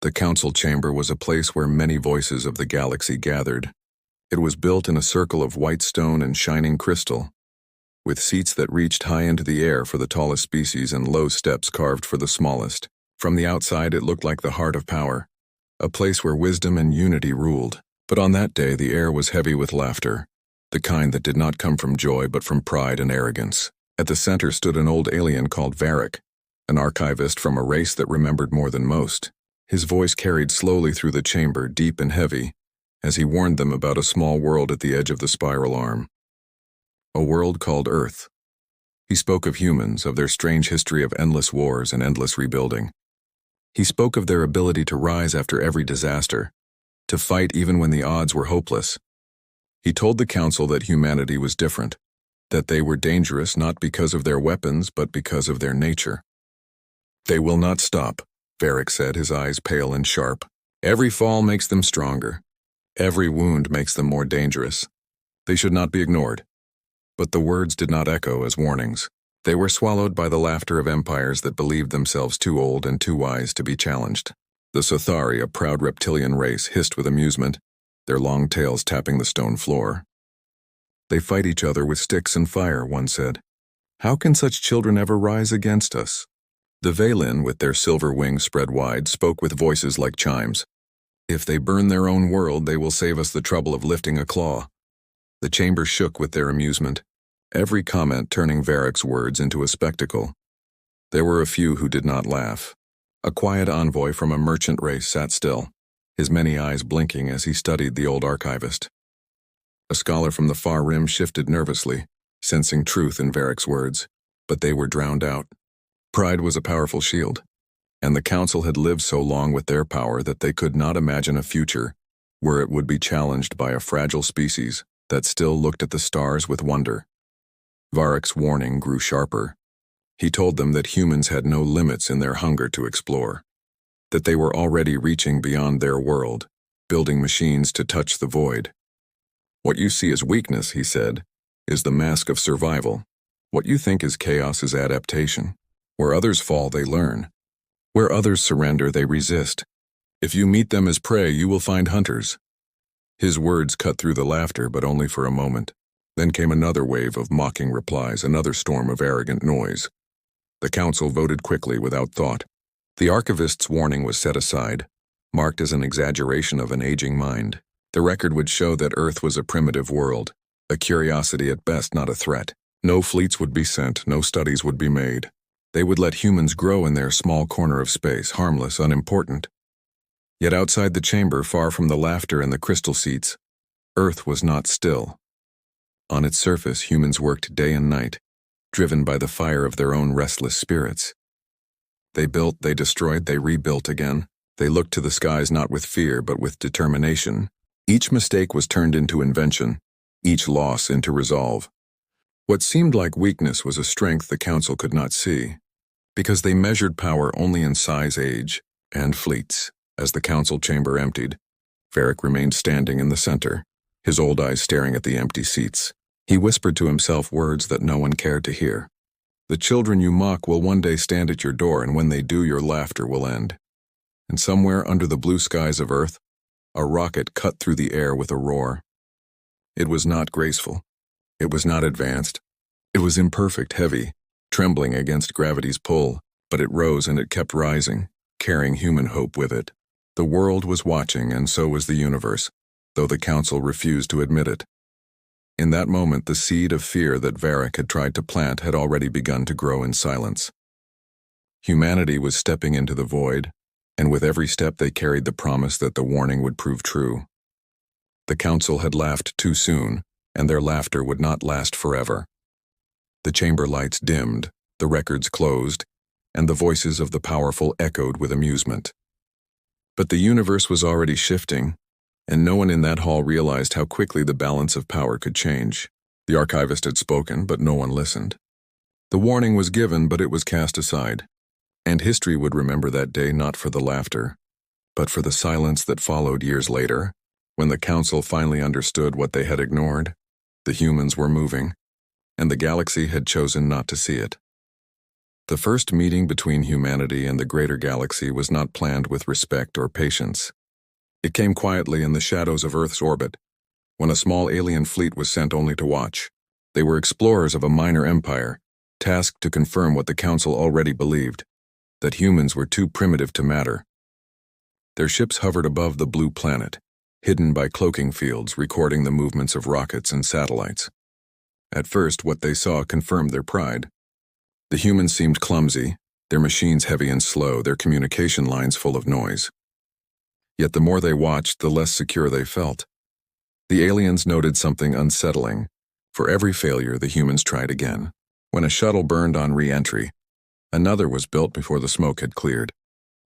The council chamber was a place where many voices of the galaxy gathered. It was built in a circle of white stone and shining crystal, with seats that reached high into the air for the tallest species and low steps carved for the smallest. From the outside, it looked like the heart of power, a place where wisdom and unity ruled. But on that day, the air was heavy with laughter, the kind that did not come from joy but from pride and arrogance. At the center stood an old alien called Varric, an archivist from a race that remembered more than most. His voice carried slowly through the chamber, deep and heavy, as he warned them about a small world at the edge of the spiral arm. A world called Earth. He spoke of humans, of their strange history of endless wars and endless rebuilding. He spoke of their ability to rise after every disaster, to fight even when the odds were hopeless. He told the council that humanity was different, that they were dangerous not because of their weapons but because of their nature. "They will not stop," Varric said, his eyes pale and sharp. "Every fall makes them stronger. Every wound makes them more dangerous. They should not be ignored." But the words did not echo as warnings. They were swallowed by the laughter of empires that believed themselves too old and too wise to be challenged. The Sothari, a proud reptilian race, hissed with amusement, their long tails tapping the stone floor. "They fight each other with sticks and fire," one said. "How can such children ever rise against us?" The Vaylin, with their silver wings spread wide, spoke with voices like chimes. "If they burn their own world, they will save us the trouble of lifting a claw." The chamber shook with their amusement, every comment turning Varric's words into a spectacle. There were a few who did not laugh. A quiet envoy from a merchant race sat still, his many eyes blinking as he studied the old archivist. A scholar from the far rim shifted nervously, sensing truth in Varric's words, but they were drowned out. Pride was a powerful shield, and the council had lived so long with their power that they could not imagine a future where it would be challenged by a fragile species that still looked at the stars with wonder. Varric's warning grew sharper. He told them that humans had no limits in their hunger to explore, that they were already reaching beyond their world, building machines to touch the void. "What you see as weakness," he said, "is the mask of survival. What you think is chaos is adaptation. Where others fall, they learn. Where others surrender, they resist. If you meet them as prey, you will find hunters." His words cut through the laughter, but only for a moment. Then came another wave of mocking replies, another storm of arrogant noise. The council voted quickly, without thought. The archivist's warning was set aside, marked as an exaggeration of an aging mind. The record would show that Earth was a primitive world, a curiosity at best, not a threat. No fleets would be sent, no studies would be made. They would let humans grow in their small corner of space, harmless, unimportant. Yet outside the chamber, far from the laughter and the crystal seats, Earth was not still. On its surface, humans worked day and night, driven by the fire of their own restless spirits. They built, they destroyed, they rebuilt again. They looked to the skies not with fear, but with determination. Each mistake was turned into invention, each loss into resolve. What seemed like weakness was a strength the council could not see, because they measured power only in size, age, and fleets. As the council chamber emptied, Varric remained standing in the center, his old eyes staring at the empty seats. He whispered to himself words that no one cared to hear. "The children you mock will one day stand at your door, and when they do, your laughter will end." And somewhere under the blue skies of Earth, a rocket cut through the air with a roar. It was not graceful. It was not advanced. It was imperfect, heavy, trembling against gravity's pull, but it rose and it kept rising, carrying human hope with it. The world was watching, and so was the universe, though the council refused to admit it. In that moment, the seed of fear that Varric had tried to plant had already begun to grow in silence. Humanity was stepping into the void, and with every step they carried the promise that the warning would prove true. The council had laughed too soon, and their laughter would not last forever. The chamber lights dimmed, the records closed, and the voices of the powerful echoed with amusement. But the universe was already shifting, and no one in that hall realized how quickly the balance of power could change. The archivist had spoken, but no one listened. The warning was given, but it was cast aside, and history would remember that day not for the laughter, but for the silence that followed years later, when the council finally understood what they had ignored. The humans were moving, and the galaxy had chosen not to see it. The first meeting between humanity and the greater galaxy was not planned with respect or patience. It came quietly in the shadows of Earth's orbit, when a small alien fleet was sent only to watch. They were explorers of a minor empire, tasked to confirm what the Council already believed, that humans were too primitive to matter. Their ships hovered above the blue planet, hidden by cloaking fields recording the movements of rockets and satellites. At first, what they saw confirmed their pride. The humans seemed clumsy, their machines heavy and slow, their communication lines full of noise. Yet the more they watched, the less secure they felt. The aliens noted something unsettling. For every failure, the humans tried again. When a shuttle burned on re-entry, another was built before the smoke had cleared.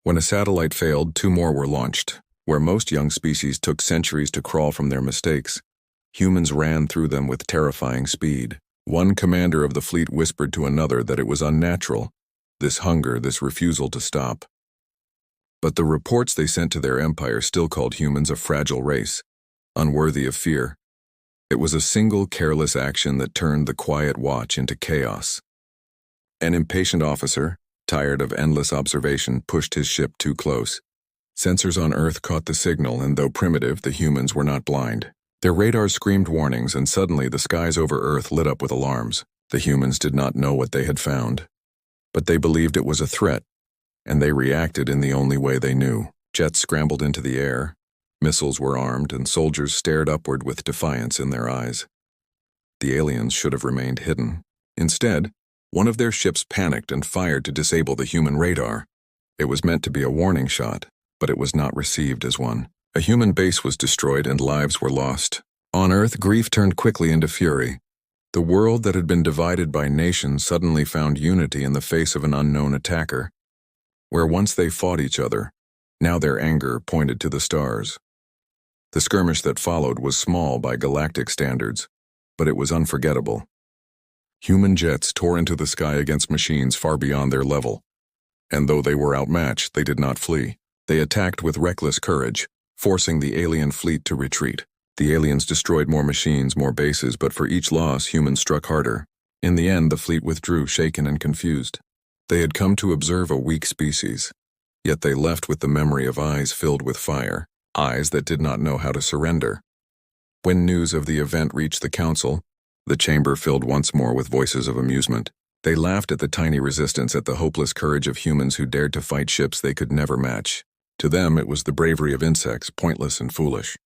When a satellite failed, 2 more were launched. Where most young species took centuries to crawl from their mistakes, humans ran through them with terrifying speed. One commander of the fleet whispered to another that it was unnatural, this hunger, this refusal to stop. But the reports they sent to their empire still called humans a fragile race, unworthy of fear. It was a single careless action that turned the quiet watch into chaos. An impatient officer, tired of endless observation, pushed his ship too close. Sensors on Earth caught the signal, and though primitive, the humans were not blind. Their radars screamed warnings, and suddenly the skies over Earth lit up with alarms. The humans did not know what they had found, but they believed it was a threat, and they reacted in the only way they knew. Jets scrambled into the air, missiles were armed, and soldiers stared upward with defiance in their eyes. The aliens should have remained hidden. Instead, one of their ships panicked and fired to disable the human radar. It was meant to be a warning shot, but it was not received as one. A human base was destroyed and lives were lost. On Earth, grief turned quickly into fury. The world that had been divided by nations suddenly found unity in the face of an unknown attacker. Where once they fought each other, now their anger pointed to the stars. The skirmish that followed was small by galactic standards, but it was unforgettable. Human jets tore into the sky against machines far beyond their level. And though they were outmatched, they did not flee. They attacked with reckless courage, forcing the alien fleet to retreat. The aliens destroyed more machines, more bases, but for each loss, humans struck harder. In the end, the fleet withdrew, shaken and confused. They had come to observe a weak species, yet they left with the memory of eyes filled with fire, eyes that did not know how to surrender. When news of the event reached the Council, the chamber filled once more with voices of amusement. They laughed at the tiny resistance, at the hopeless courage of humans who dared to fight ships they could never match. To them, it was the bravery of insects, pointless and foolish.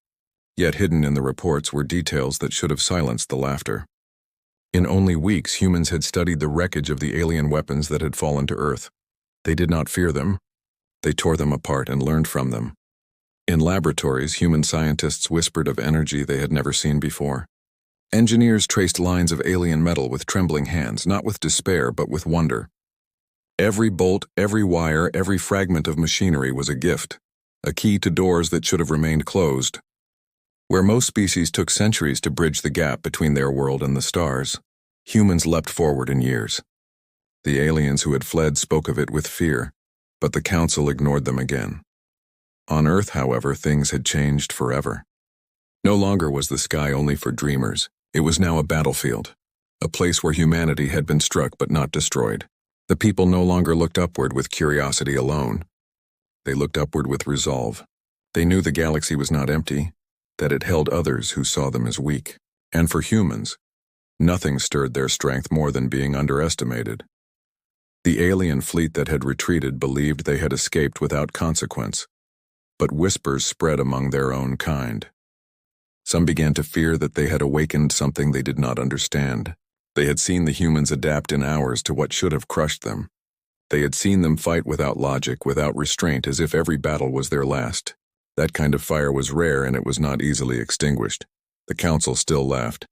Yet hidden in the reports were details that should have silenced the laughter. In only weeks, humans had studied the wreckage of the alien weapons that had fallen to Earth. They did not fear them. They tore them apart and learned from them. In laboratories, human scientists whispered of energy they had never seen before. Engineers traced lines of alien metal with trembling hands, not with despair, but with wonder. Every bolt, every wire, every fragment of machinery was a gift, a key to doors that should have remained closed. Where most species took centuries to bridge the gap between their world and the stars, humans leapt forward in years. The aliens who had fled spoke of it with fear, but the Council ignored them again. On Earth, however, things had changed forever. No longer was the sky only for dreamers. It was now a battlefield, a place where humanity had been struck but not destroyed. The people no longer looked upward with curiosity alone. They looked upward with resolve. They knew the galaxy was not empty, that it held others who saw them as weak. And for humans, nothing stirred their strength more than being underestimated. The alien fleet that had retreated believed they had escaped without consequence, but whispers spread among their own kind. Some began to fear that they had awakened something they did not understand. They had seen the humans adapt in hours to what should have crushed them. They had seen them fight without logic, without restraint, as if every battle was their last. That kind of fire was rare, and it was not easily extinguished. The Council still laughed.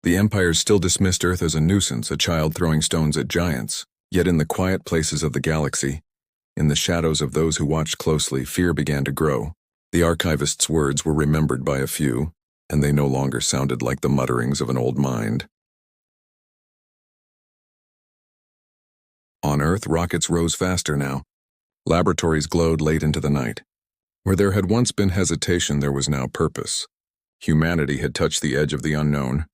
The empires still dismissed Earth as a nuisance, a child throwing stones at giants. Yet in the quiet places of the galaxy, in the shadows of those who watched closely, fear began to grow. The archivist's words were remembered by a few, and they no longer sounded like the mutterings of an old mind. On Earth, rockets rose faster now. Laboratories glowed late into the night. Where there had once been hesitation, there was now purpose. Humanity had touched the edge of the unknown,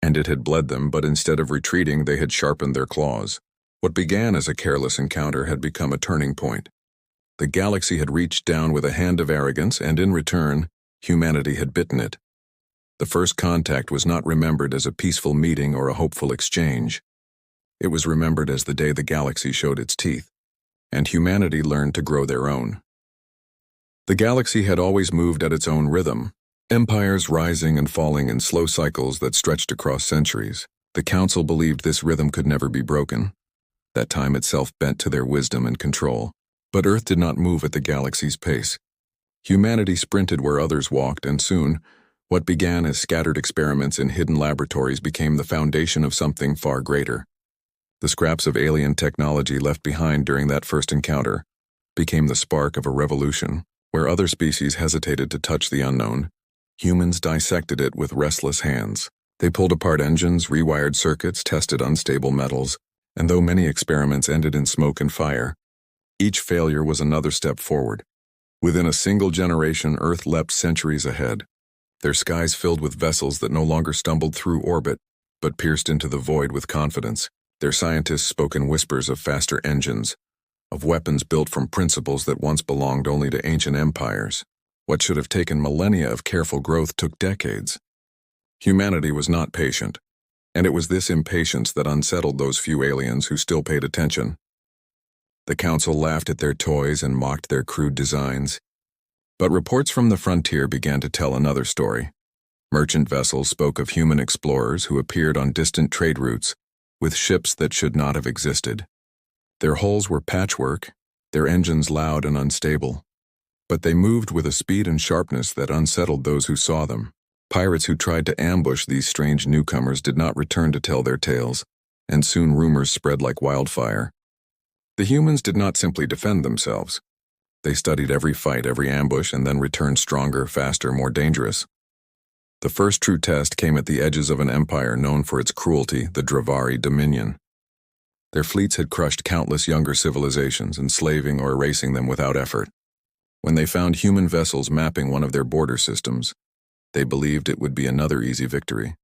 and it had bled them, but instead of retreating, they had sharpened their claws. What began as a careless encounter had become a turning point. The galaxy had reached down with a hand of arrogance, and in return, humanity had bitten it. The first contact was not remembered as a peaceful meeting or a hopeful exchange. It was remembered as the day the galaxy showed its teeth, and humanity learned to grow their own. The galaxy had always moved at its own rhythm, empires rising and falling in slow cycles that stretched across centuries. The Council believed this rhythm could never be broken, that time itself bent to their wisdom and control. But Earth did not move at the galaxy's pace. Humanity sprinted where others walked, and soon, what began as scattered experiments in hidden laboratories became the foundation of something far greater. The scraps of alien technology left behind during that first encounter became the spark of a revolution. Where other species hesitated to touch the unknown, humans dissected it with restless hands. They pulled apart engines, rewired circuits, tested unstable metals, and though many experiments ended in smoke and fire, each failure was another step forward. Within a single generation, Earth leapt centuries ahead, their skies filled with vessels that no longer stumbled through orbit, but pierced into the void with confidence. Their scientists spoke in whispers of faster engines, of weapons built from principles that once belonged only to ancient empires. What should have taken millennia of careful growth took decades. Humanity was not patient, and it was this impatience that unsettled those few aliens who still paid attention. The Council laughed at their toys and mocked their crude designs. But reports from the frontier began to tell another story. Merchant vessels spoke of human explorers who appeared on distant trade routes, with ships that should not have existed. Their hulls were patchwork, their engines loud and unstable. But they moved with a speed and sharpness that unsettled those who saw them. Pirates who tried to ambush these strange newcomers did not return to tell their tales, and soon rumors spread like wildfire. The humans did not simply defend themselves. They studied every fight, every ambush, and then returned stronger, faster, more dangerous. The first true test came at the edges of an empire known for its cruelty, the Dravari Dominion. Their fleets had crushed countless younger civilizations, enslaving or erasing them without effort. When they found human vessels mapping one of their border systems, they believed it would be another easy victory.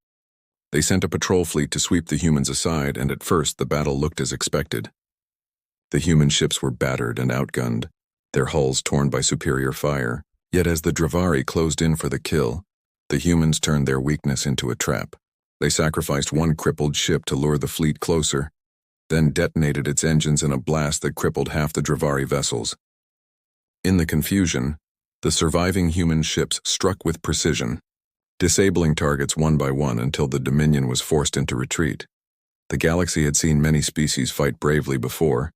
They sent a patrol fleet to sweep the humans aside, and at first the battle looked as expected. The human ships were battered and outgunned, their hulls torn by superior fire. Yet as the Dravari closed in for the kill, the humans turned their weakness into a trap. They sacrificed one crippled ship to lure the fleet closer, then detonated its engines in a blast that crippled half the Dravari vessels. In the confusion, the surviving human ships struck with precision, disabling targets one by one until the Dominion was forced into retreat. The galaxy had seen many species fight bravely before,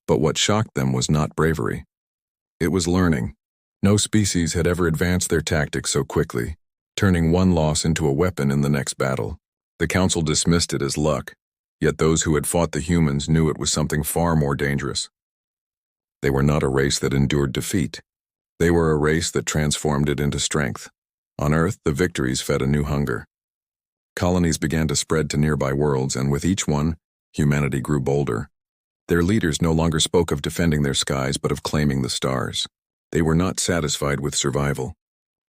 but what shocked them was not bravery. It was learning. No species had ever advanced their tactics so quickly, turning one loss into a weapon in the next battle. The Council dismissed it as luck, yet those who had fought the humans knew it was something far more dangerous. They were not a race that endured defeat. They were a race that transformed it into strength. On Earth, the victories fed a new hunger. Colonies began to spread to nearby worlds, and with each one, humanity grew bolder. Their leaders no longer spoke of defending their skies, but of claiming the stars. They were not satisfied with survival.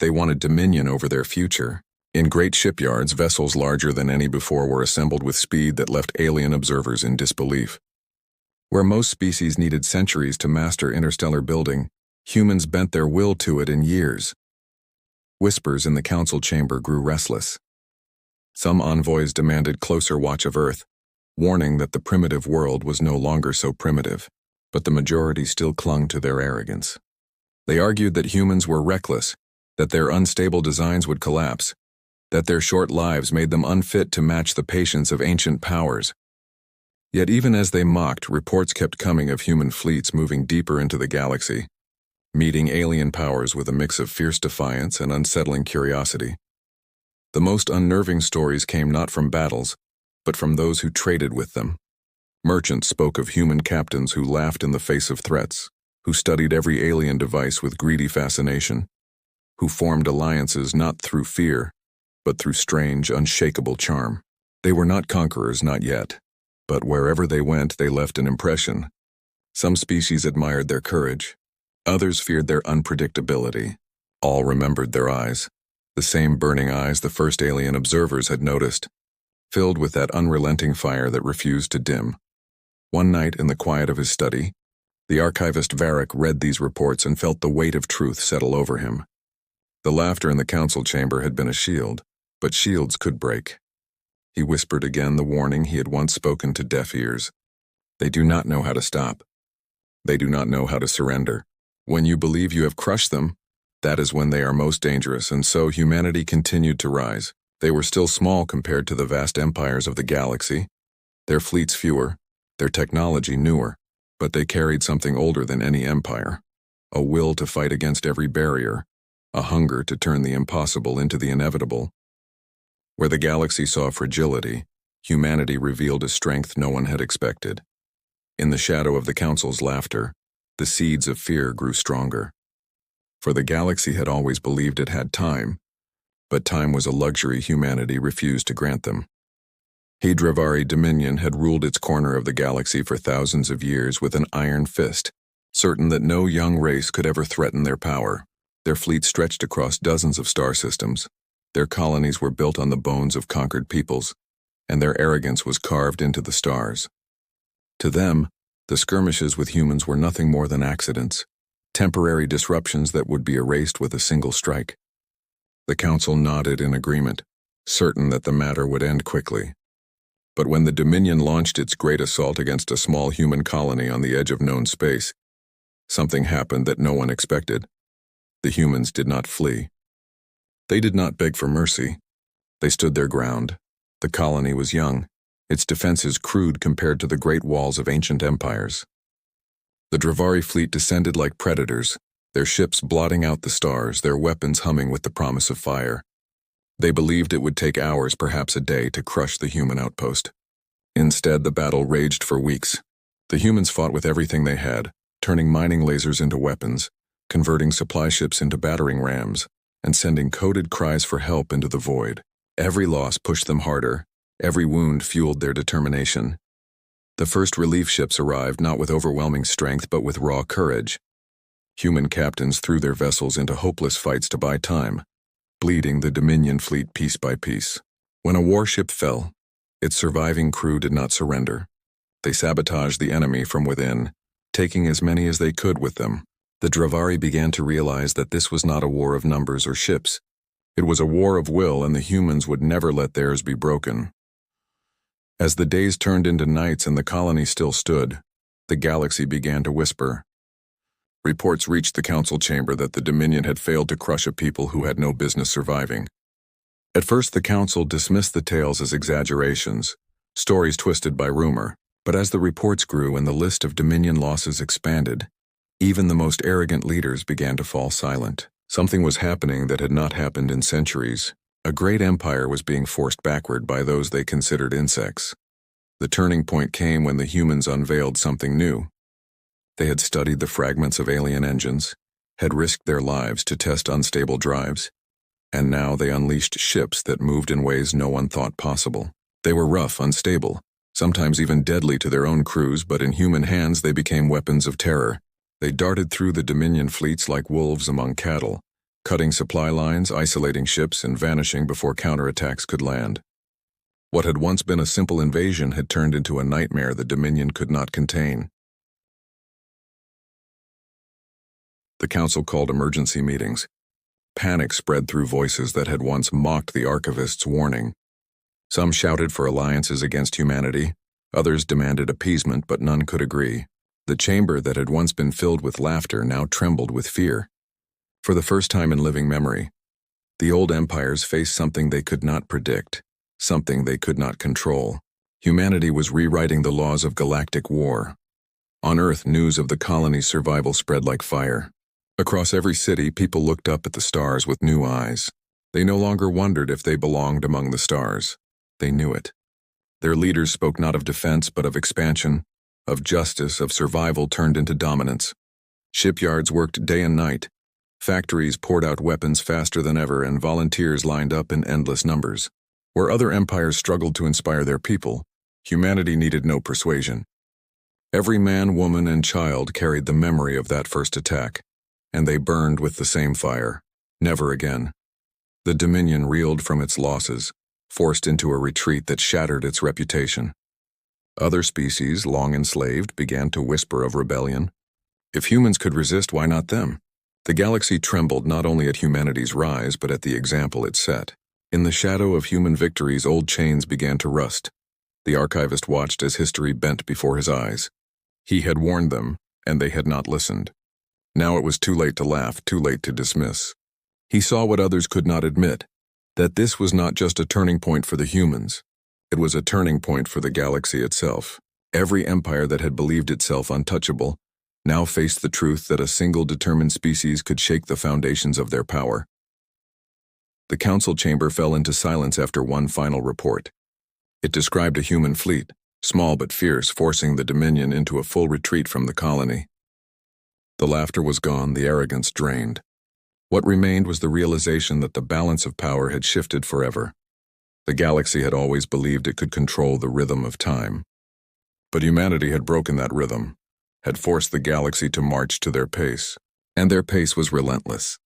They wanted dominion over their future. In great shipyards, vessels larger than any before were assembled with speed that left alien observers in disbelief. Where most species needed centuries to master interstellar building, humans bent their will to it in years. Whispers in the council chamber grew restless. Some envoys demanded closer watch of Earth, warning that the primitive world was no longer so primitive, but the majority still clung to their arrogance. They argued that humans were reckless, that their unstable designs would collapse, that their short lives made them unfit to match the patience of ancient powers. Yet even as they mocked, reports kept coming of human fleets moving deeper into the galaxy, meeting alien powers with a mix of fierce defiance and unsettling curiosity. The most unnerving stories came not from battles, but from those who traded with them. Merchants spoke of human captains who laughed in the face of threats, who studied every alien device with greedy fascination, who formed alliances not through fear, but through strange, unshakable charm. They were not conquerors, not yet, but wherever they went, they left an impression. Some species admired their courage, others feared their unpredictability. All remembered their eyes, the same burning eyes the first alien observers had noticed, filled with that unrelenting fire that refused to dim. One night, in the quiet of his study, the archivist Varric read these reports and felt the weight of truth settle over him. The laughter in the council chamber had been a shield, but shields could break. He whispered again the warning he had once spoken to deaf ears. They do not know how to stop. They do not know how to surrender. When you believe you have crushed them, that is when they are most dangerous, and so humanity continued to rise. They were still small compared to the vast empires of the galaxy, their fleets fewer, their technology newer, but they carried something older than any empire, a will to fight against every barrier, a hunger to turn the impossible into the inevitable. Where the galaxy saw fragility, humanity revealed a strength no one had expected. In the shadow of the council's laughter, the seeds of fear grew stronger. For the galaxy had always believed it had time, but time was a luxury humanity refused to grant them. Hydravari Dominion had ruled its corner of the galaxy for thousands of years with an iron fist, certain that no young race could ever threaten their power. Their fleet stretched across dozens of star systems. Their colonies were built on the bones of conquered peoples, and their arrogance was carved into the stars. To them, the skirmishes with humans were nothing more than accidents, temporary disruptions that would be erased with a single strike. The council nodded in agreement, certain that the matter would end quickly. But when the Dominion launched its great assault against a small human colony on the edge of known space, something happened that no one expected. The humans did not flee. They did not beg for mercy. They stood their ground. The colony was young, its defenses crude compared to the great walls of ancient empires. The Dravari fleet descended like predators, their ships blotting out the stars, their weapons humming with the promise of fire. They believed it would take hours, perhaps a day, to crush the human outpost. Instead, the battle raged for weeks. The humans fought with everything they had, turning mining lasers into weapons, converting supply ships into battering rams, and sending coded cries for help into the void. Every loss pushed them harder. Every wound fueled their determination. The first relief ships arrived not with overwhelming strength but with raw courage. Human captains threw their vessels into hopeless fights to buy time, bleeding the Dominion fleet piece by piece. When a warship fell, its surviving crew did not surrender. They sabotaged the enemy from within, taking as many as they could with them. The Dravari began to realize that this was not a war of numbers or ships. It was a war of will, and the humans would never let theirs be broken. As the days turned into nights and the colony still stood, the galaxy began to whisper. Reports reached the council chamber that the Dominion had failed to crush a people who had no business surviving. At first, the council dismissed the tales as exaggerations, stories twisted by rumor, but as the reports grew and the list of Dominion losses expanded, even the most arrogant leaders began to fall silent. Something was happening that had not happened in centuries. A great empire was being forced backward by those they considered insects. The turning point came when the humans unveiled something new. They had studied the fragments of alien engines, had risked their lives to test unstable drives, and now they unleashed ships that moved in ways no one thought possible. They were rough, unstable, sometimes even deadly to their own crews, but in human hands they became weapons of terror. They darted through the Dominion fleets like wolves among cattle, cutting supply lines, isolating ships, and vanishing before counterattacks could land. What had once been a simple invasion had turned into a nightmare the Dominion could not contain. The council called emergency meetings. Panic spread through voices that had once mocked the archivist's warning. Some shouted for alliances against humanity, others demanded appeasement, but none could agree. The chamber that had once been filled with laughter now trembled with fear. For the first time in living memory, the old empires faced something they could not predict, something they could not control. Humanity was rewriting the laws of galactic war. On Earth, news of the colony's survival spread like fire. Across every city, people looked up at the stars with new eyes. They no longer wondered if they belonged among the stars. They knew it. Their leaders spoke not of defense but of expansion, of justice, of survival turned into dominance. Shipyards worked day and night. Factories poured out weapons faster than ever, and volunteers lined up in endless numbers. Where other empires struggled to inspire their people, humanity needed no persuasion. Every man, woman, and child carried the memory of that first attack, and they burned with the same fire. Never again. The Dominion reeled from its losses, forced into a retreat that shattered its reputation. Other species, long enslaved, began to whisper of rebellion. If humans could resist, why not them? The galaxy trembled not only at humanity's rise, but at the example it set. In the shadow of human victories, old chains began to rust. The archivist watched as history bent before his eyes. He had warned them, and they had not listened. Now it was too late to laugh, too late to dismiss. He saw what others could not admit, that this was not just a turning point for the humans. It was a turning point for the galaxy itself. Every empire that had believed itself untouchable now faced the truth that a single determined species could shake the foundations of their power. The council chamber fell into silence after one final report. It described a human fleet, small but fierce, forcing the Dominion into a full retreat from the colony. The laughter was gone, the arrogance drained. What remained was the realization that the balance of power had shifted forever. The galaxy had always believed it could control the rhythm of time. But humanity had broken that rhythm, had forced the galaxy to march to their pace, and their pace was relentless.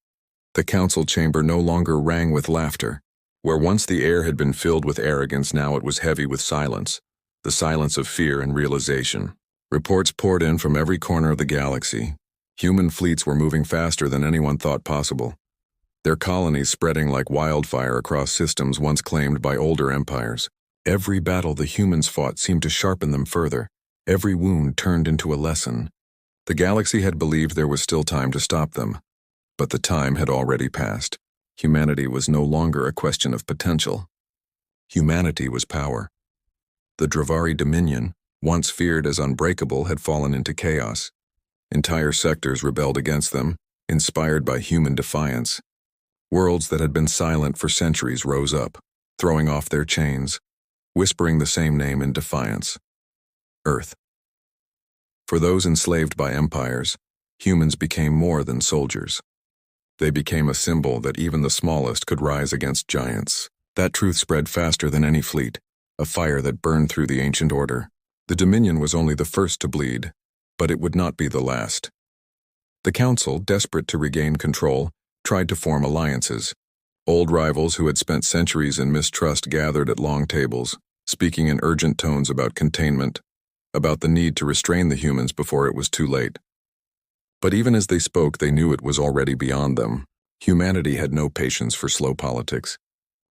The council chamber no longer rang with laughter. Where once the air had been filled with arrogance, now it was heavy with silence, the silence of fear and realization. Reports poured in from every corner of the galaxy. Human fleets were moving faster than anyone thought possible, their colonies spreading like wildfire across systems once claimed by older empires. Every battle the humans fought seemed to sharpen them further. Every wound turned into a lesson. The galaxy had believed there was still time to stop them, but the time had already passed. Humanity was no longer a question of potential. Humanity was power. The Dravari Dominion, once feared as unbreakable, had fallen into chaos. Entire sectors rebelled against them, inspired by human defiance. Worlds that had been silent for centuries rose up, throwing off their chains, whispering the same name in defiance: Earth. For those enslaved by empires, humans became more than soldiers. They became a symbol that even the smallest could rise against giants. That truth spread faster than any fleet, a fire that burned through the ancient order. The Dominion was only the first to bleed, but it would not be the last. The Council, desperate to regain control, tried to form alliances. Old rivals who had spent centuries in mistrust gathered at long tables, speaking in urgent tones about containment, about the need to restrain the humans before it was too late. But even as they spoke, they knew it was already beyond them. Humanity had no patience for slow politics.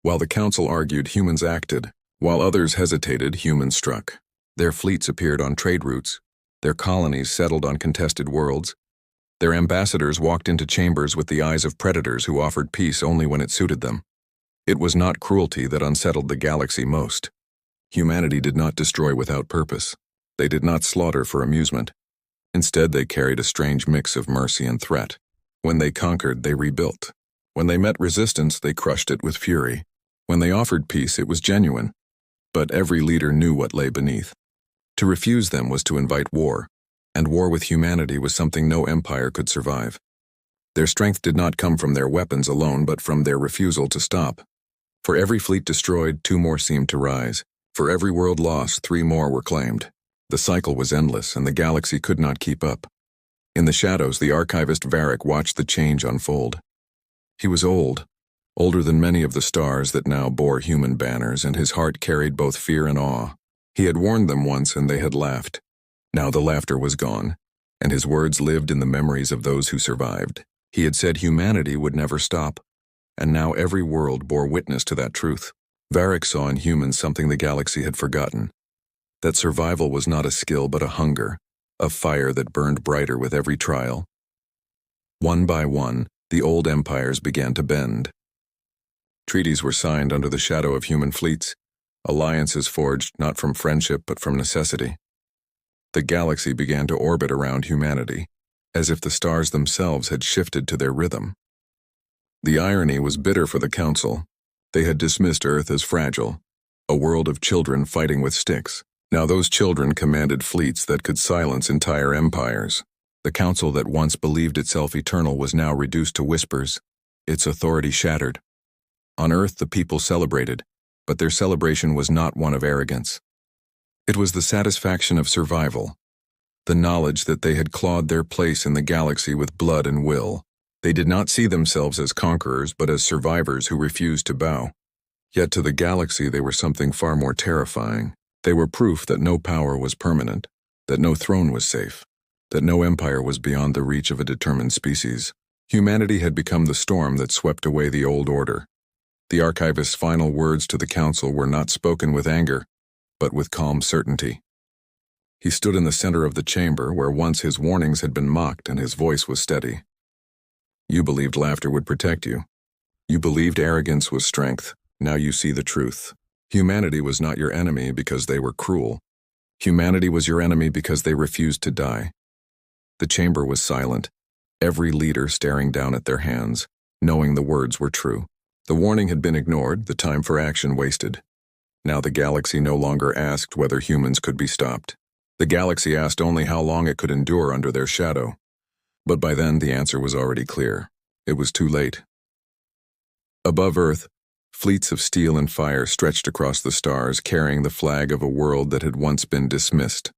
While the Council argued, humans acted. While others hesitated, humans struck. Their fleets appeared on trade routes. Their colonies settled on contested worlds. Their ambassadors walked into chambers with the eyes of predators who offered peace only when it suited them. It was not cruelty that unsettled the galaxy most. Humanity did not destroy without purpose. They did not slaughter for amusement. Instead, they carried a strange mix of mercy and threat. When they conquered, they rebuilt. When they met resistance, they crushed it with fury. When they offered peace, it was genuine. But every leader knew what lay beneath. To refuse them was to invite war, and war with humanity was something no empire could survive. Their strength did not come from their weapons alone, but from their refusal to stop. For every fleet destroyed, 2 more seemed to rise. For every world lost, 3 more were claimed. The cycle was endless, and the galaxy could not keep up. In the shadows, the archivist Varric watched the change unfold. He was old, older than many of the stars that now bore human banners, and his heart carried both fear and awe. He had warned them once, and they had laughed. Now the laughter was gone, and his words lived in the memories of those who survived. He had said humanity would never stop, and now every world bore witness to that truth. Varric saw in humans something the galaxy had forgotten: that survival was not a skill but a hunger, a fire that burned brighter with every trial. One by one, the old empires began to bend. Treaties were signed under the shadow of human fleets, alliances forged not from friendship but from necessity. The galaxy began to orbit around humanity, as if the stars themselves had shifted to their rhythm. The irony was bitter for the Council. They had dismissed Earth as fragile, a world of children fighting with sticks. Now those children commanded fleets that could silence entire empires. The Council that once believed itself eternal was now reduced to whispers, its authority shattered. On Earth the people celebrated, but their celebration was not one of arrogance. It was the satisfaction of survival, the knowledge that they had clawed their place in the galaxy with blood and will. They did not see themselves as conquerors, but as survivors who refused to bow. Yet to the galaxy they were something far more terrifying. They were proof that no power was permanent, that no throne was safe, that no empire was beyond the reach of a determined species. Humanity had become the storm that swept away the old order. The archivist's final words to the council were not spoken with anger, but with calm certainty. He stood in the center of the chamber where once his warnings had been mocked and his voice was steady. You believed laughter would protect you. You believed arrogance was strength. Now you see the truth. Humanity was not your enemy because they were cruel. Humanity was your enemy because they refused to die. The chamber was silent, every leader staring down at their hands, knowing the words were true. The warning had been ignored, the time for action wasted. Now the galaxy no longer asked whether humans could be stopped. The galaxy asked only how long it could endure under their shadow. But by then the answer was already clear. It was too late. Above Earth, fleets of steel and fire stretched across the stars, carrying the flag of a world that had once been dismissed.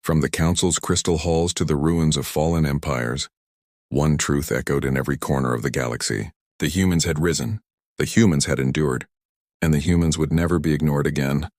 From the Council's crystal halls to the ruins of fallen empires, one truth echoed in every corner of the galaxy. The humans had risen, the humans had endured, and the humans would never be ignored again.